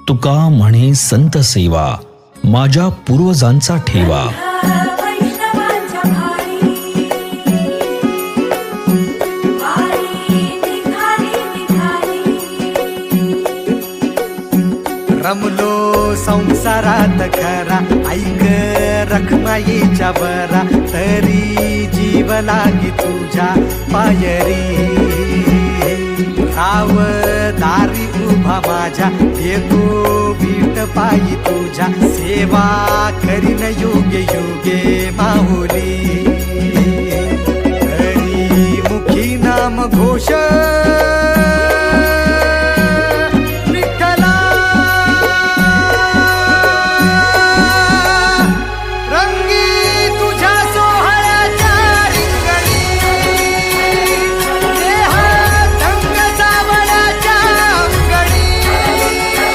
तुका म्हणे संत सेवा माझ्या पूर्वजांचा ठेवा. रमलो संसारात खरा ऐक रखमाईच्या बरा तरी जीव लागी तुझ्या पायरी. राव दारी उभा माझ्या येतो वीट पायी तुझ्या सेवा करीन योगे योगे माहुली. हरी मुखी नाम घोष